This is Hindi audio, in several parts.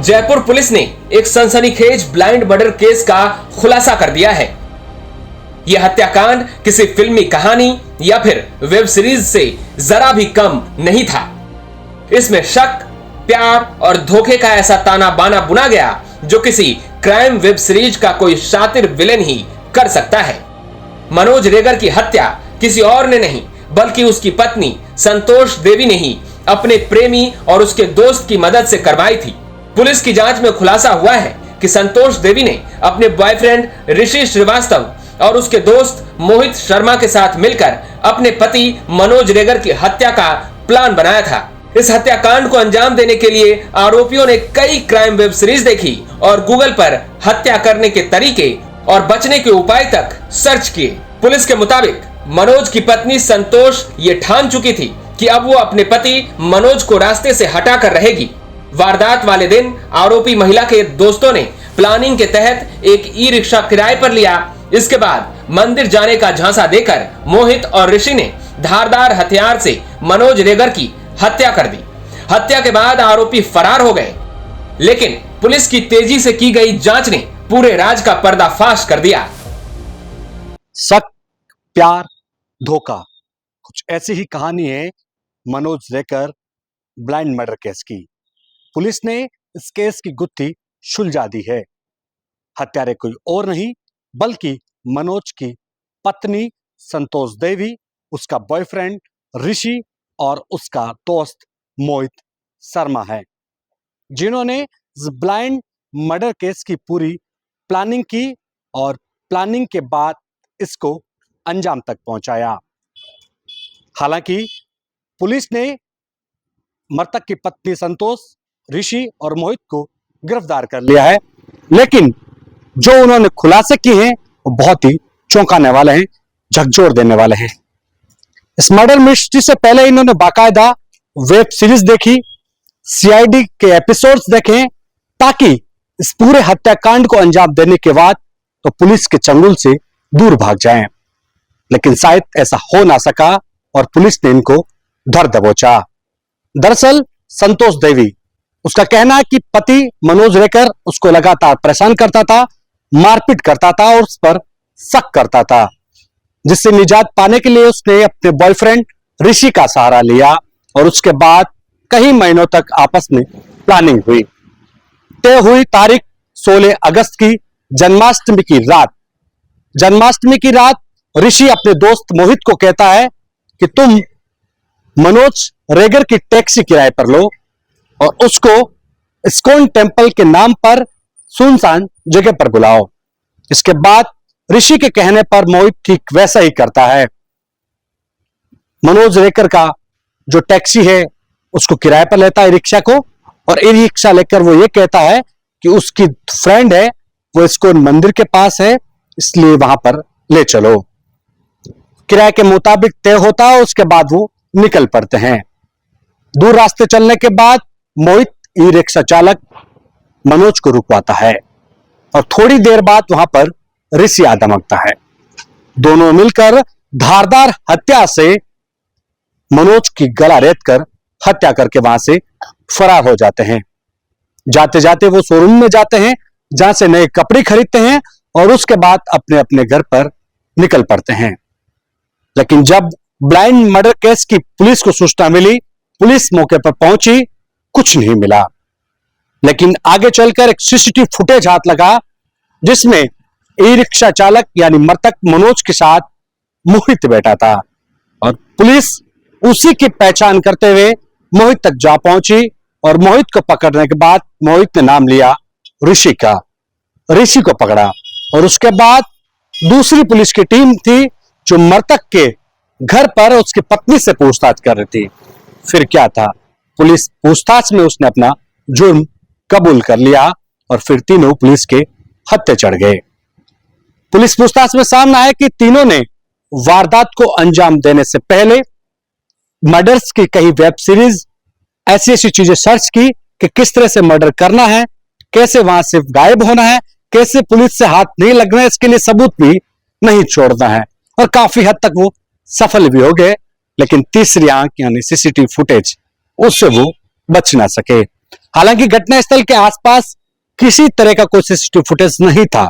जयपुर पुलिस ने एक सनसनीखेज ब्लाइंड मर्डर केस का खुलासा कर दिया है। यह हत्याकांड किसी फिल्मी कहानी या फिर वेब सीरीज से जरा भी कम नहीं था। इसमें शक, प्यार और धोखे का ऐसा ताना बाना बुना गया जो किसी क्राइम वेब सीरीज का कोई शातिर विलेन ही कर सकता है। मनोज रेगर की हत्या किसी और ने नहीं बल्कि उसकी पत्नी संतोष देवी ने ही अपने प्रेमी और उसके दोस्त की मदद से करवाई थी। पुलिस की जांच में खुलासा हुआ है कि संतोष देवी ने अपने बॉयफ्रेंड ऋषि श्रीवास्तव और उसके दोस्त मोहित शर्मा के साथ मिलकर अपने पति मनोज रेगर की हत्या का प्लान बनाया था। इस हत्याकांड को अंजाम देने के लिए आरोपियों ने कई क्राइम वेब सीरीज देखी और गूगल पर हत्या करने के तरीके और बचने के उपाय तक सर्च किए। पुलिस के मुताबिक मनोज की पत्नी संतोष ये ठान चुकी थी कि अब वो अपने पति मनोज को रास्ते से हटाकर रहेगी। वारदात वाले दिन आरोपी महिला के दोस्तों ने प्लानिंग के तहत एक ई रिक्शा किराए पर लिया। इसके बाद मंदिर जाने का झांसा देकर मोहित और ऋषि ने धारदार हथियार से मनोज रेगर की हत्या कर दी। हत्या के बाद आरोपी फरार हो गए, लेकिन पुलिस की तेजी से की गई जांच ने पूरे राज का पर्दाफाश कर दिया। शक, प्यार, धोखा, कुछ ऐसी ही कहानी है Manoj Regar blind murder case की। पुलिस ने इस केस की गुत्थी सुलझा दी है। हत्यारे कोई और नहीं बल्कि मनोज की पत्नी संतोष देवी, उसका बॉयफ्रेंड ऋषि और उसका दोस्त मोहित शर्मा है, जिन्होंने इस ब्लाइंड मर्डर केस की पूरी प्लानिंग की और प्लानिंग के बाद इसको अंजाम तक पहुंचाया। हालांकि पुलिस ने मृतक की पत्नी संतोष, ऋषि और मोहित को गिरफ्तार कर लिया है, लेकिन जो उन्होंने खुलासे किए हैं वो बहुत ही चौंकाने वाले हैं, झकझोर देने वाले हैं। इस मर्डर मिस्ट्री से पहले इन्होंने बाकायदा वेब सीरीज देखी, सीआईडी के एपिसोड्स देखे, ताकि इस पूरे हत्याकांड को अंजाम देने के बाद तो पुलिस के चंगुल से दूर भाग जाएं। लेकिन शायद ऐसा हो ना सका और पुलिस ने इनको धर दबोचा। दरअसल संतोष देवी, उसका कहना है कि पति मनोज रेगर उसको लगातार परेशान करता था, मारपीट करता था और उस पर शक करता था, जिससे निजात पाने के लिए उसने अपने बॉयफ्रेंड ऋषि का सहारा लिया और उसके बाद कई महीनों तक आपस में प्लानिंग हुई। तय हुई तारीख 16 अगस्त की जन्माष्टमी की रात। जन्माष्टमी की रात ऋषि अपने दोस्त मोहित को कहता है कि तुम मनोज रेगर की टैक्सी किराए पर लो और उसको इस्कॉन टेम्पल के नाम पर सुनसान जगह पर बुलाओ। इसके बाद ऋषि के कहने पर मोहित ठीक वैसा ही करता है। मनोज रेगर का जो टैक्सी है उसको किराए पर लेता है, रिक्शा को, और ई रिक्शा लेकर वो ये कहता है कि उसकी फ्रेंड है वो इस्कॉन मंदिर के पास है, इसलिए वहां पर ले चलो। किराए के मुताबिक तय होता है, उसके बाद वो निकल पड़ते हैं। दूर रास्ते चलने के बाद मोहित ई रिक्शा चालक मनोज को रुकवाता है और थोड़ी देर बाद वहां पर ऋषि आ धमकता है। दोनों मिलकर धारदार हत्या से मनोज की गला रेत कर हत्या करके वहां से फरार हो जाते हैं। जाते जाते वो शोरूम में जाते हैं जहां से नए कपड़े खरीदते हैं और उसके बाद अपने अपने घर पर निकल पड़ते हैं। लेकिन जब ब्लाइंड मर्डर केस की पुलिस को सूचना मिली, पुलिस मौके पर पहुंची, कुछ नहीं मिला। लेकिन आगे चलकर एक सीसीटीवी फुटेज हाथ लगा जिसमें ई रिक्शा चालक यानी मृतक मनोज के साथ मोहित बैठा था और पुलिस उसी की पहचान करते हुए मोहित तक जा पहुंची और मोहित को पकड़ने के बाद मोहित ने नाम लिया ऋषि का। ऋषि को पकड़ा और उसके बाद दूसरी पुलिस की टीम थी जो मृतक के घर पर उसकी पत्नी से पूछताछ कर रही थी। फिर क्या था, पुलिस पूछताछ में उसने अपना जुर्म कबूल कर लिया और फिर तीनों पुलिस के हत्थे चढ़ गए। पुलिस पूछताछ में सामने आया कि तीनों ने वारदात को अंजाम देने से पहले मर्डर्स की कई वेब सीरीज, ऐसी ऐसी चीजें सर्च की कि किस तरह से मर्डर करना है, कैसे वहां से गायब होना है, कैसे पुलिस से हाथ नहीं लगना है, इसके लिए सबूत भी नहीं छोड़ना है, और काफी हद तक वो सफल भी हो गए। लेकिन तीसरी आंख यानी सीसीटीवी फुटेज, उससे वो बच ना सके। हालांकि घटनास्थल के आसपास किसी तरह का कोई सीसीटीवी फुटेज नहीं था,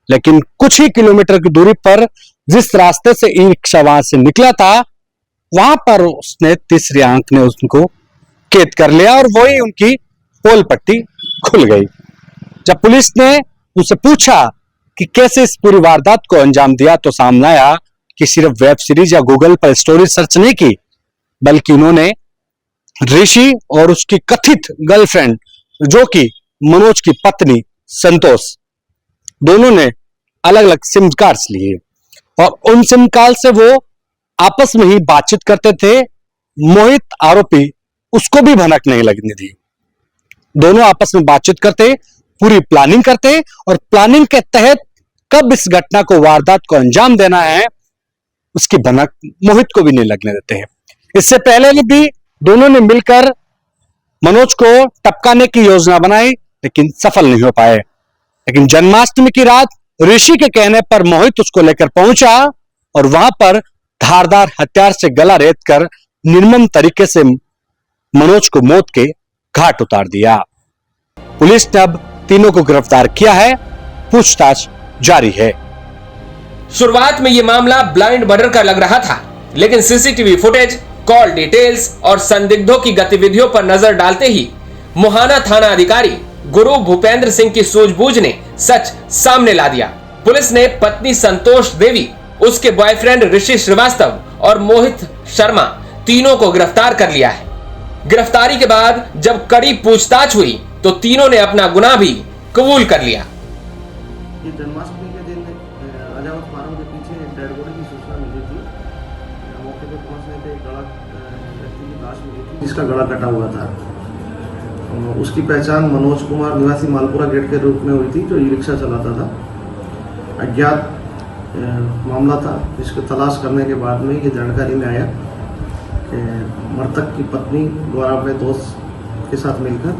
लेकिन कुछ ही किलोमीटर की दूरी पर जिस रास्ते से ई रिक्शा वहां से निकला था, वहां पर उसने तीसरी आंख ने उनको कैद कर लिया और वही उनकी पोल पट्टी खुल गई। जब पुलिस ने उनसे पूछा कि कैसे इस पूरी वारदात को अंजाम दिया, तो सामने आया कि सिर्फ वेब सीरीज या गूगल पर स्टोरी सर्च नहीं की, बल्कि उन्होंने ऋषि और उसकी कथित गर्लफ्रेंड जो कि मनोज की पत्नी संतोष, दोनों ने अलग अलग सिम कार्ड्स लिए और उन सिम कार्ड से वो आपस में ही बातचीत करते थे। मोहित आरोपी उसको भी भनक नहीं लगने दी। दोनों आपस में बातचीत करते, पूरी प्लानिंग करते और प्लानिंग के तहत कब इस घटना को, वारदात को अंजाम देना है, उसकी भनक मोहित को भी नहीं लगने देते हैं। इससे पहले भी दोनों ने मिलकर मनोज को टपकाने की योजना बनाई, लेकिन सफल नहीं हो पाए। लेकिन जन्माष्टमी की रात ऋषि के कहने पर मोहित उसको लेकर पहुंचा और वहां पर धारदार हथियार से गला रेत कर निर्मम तरीके से मनोज को मौत के घाट उतार दिया। पुलिस ने अब तीनों को गिरफ्तार किया है, पूछताछ जारी है। शुरुआत में यह मामला ब्लाइंड मर्डर का लग रहा था, लेकिन सीसीटीवी फुटेज, कॉल डिटेल्स और संदिग्धों की गतिविधियों पर नजर डालते ही मुहाना थाना अधिकारी गुरु भूपेंद्र सिंह की सूझबूझ ने सच सामने ला दिया। पुलिस ने पत्नी संतोष देवी, उसके बॉयफ्रेंड ऋषि श्रीवास्तव और मोहित शर्मा तीनों को गिरफ्तार कर लिया है। गिरफ्तारी के बाद जब कड़ी पूछताछ हुई तो तीनों ने अपना गुनाह भी कबूल कर लिया। ये जन्माष्टमी के दिन राजावत फार्म के पीछे एक डेड बॉडी की सूचना मिली थी। मौके पे पहुंचने पे एक व्यक्ति की लाश मिली थी जिसका गला कटा हुआ था। उसकी पहचान मनोज कुमार निवासी मालपुरा गेट के रूप में हुई थी, जो ई रिक्शा चलाता था। अज्ञात मामला था, जिसको तलाश करने के बाद में ये जानकारी में आया कि मृतक की पत्नी द्वारा अपने दोस्त के साथ मिलकर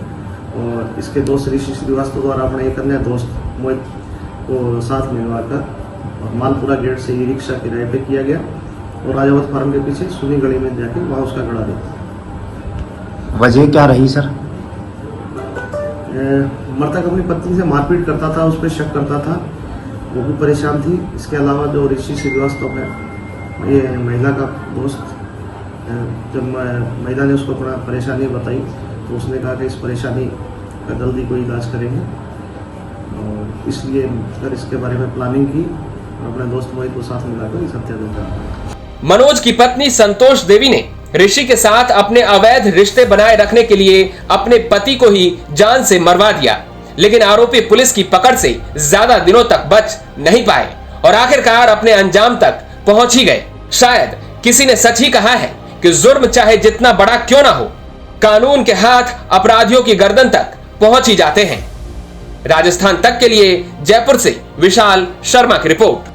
और इसके दोस्त ऋषि श्रीवास्तव द्वारा अपने एक अन्य दोस्त मोहित को साथ मिलवाकर और मालपुरा गेट से ई रिक्शा किराए पे किया गया और राजावत फार्म के पीछे सुनी गली में जाके वहाँ उसका गला दिया। वजह क्या रही सर? मृतक अपनी पत्नी से मारपीट करता था, उस पर शक करता था, वो भी परेशान थी। इसके अलावा जो ऋषि श्रीवास्तव है, ये महिला का दोस्त, जब महिला ने उसको अपना परेशानी बताई तो उसने कहा कि इस परेशानी का जल्दी कोई इलाज करेंगे और इसलिए फिर इसके बारे में प्लानिंग की और अपने दोस्त मोहित को साथ मिलाकर इस हत्या कर। मनोज की पत्नी संतोष देवी ने ऋषि के साथ अपने अवैध रिश्ते बनाए रखने के लिए अपने पति को ही जान से मरवा दिया, लेकिन आरोपी पुलिस की पकड़ से ज्यादा दिनों तक बच नहीं पाए और आखिरकार अपने अंजाम तक पहुंच ही गए। शायद किसी ने सच ही कहा है कि जुर्म चाहे जितना बड़ा क्यों ना हो, कानून के हाथ अपराधियों की गर्दन तक पहुंच ही जाते हैं। राजस्थान तक के लिए जयपुर से विशाल शर्मा की रिपोर्ट।